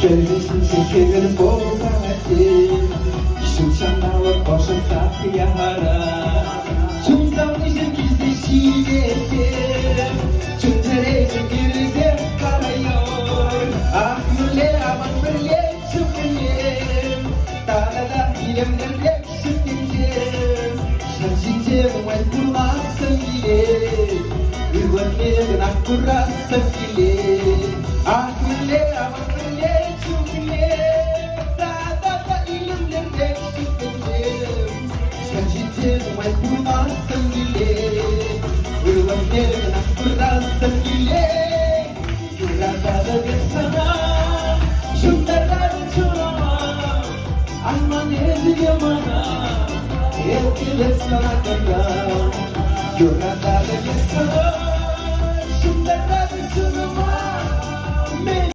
Gelmesin şekerin bobati Şuşan nawa koşan sakı yahara Şumsam nişin kisi şivete Şuntere şekerize karayor Ahmule aman bırle şükürlem Tağada ilemden yek şükürlem Şarjince muay kurmasın bile Ürvanle gınak kurasın bile Ahmule aman bırle şükürlem Tağada ilemden yek şükürlem Şarjince muay kurmasın bile Ürvanle gınak kurasın bile Yurada geçsana Şunlardan çoğama Alman ezgi yamana Etkiler sana kadar Yurada geçsana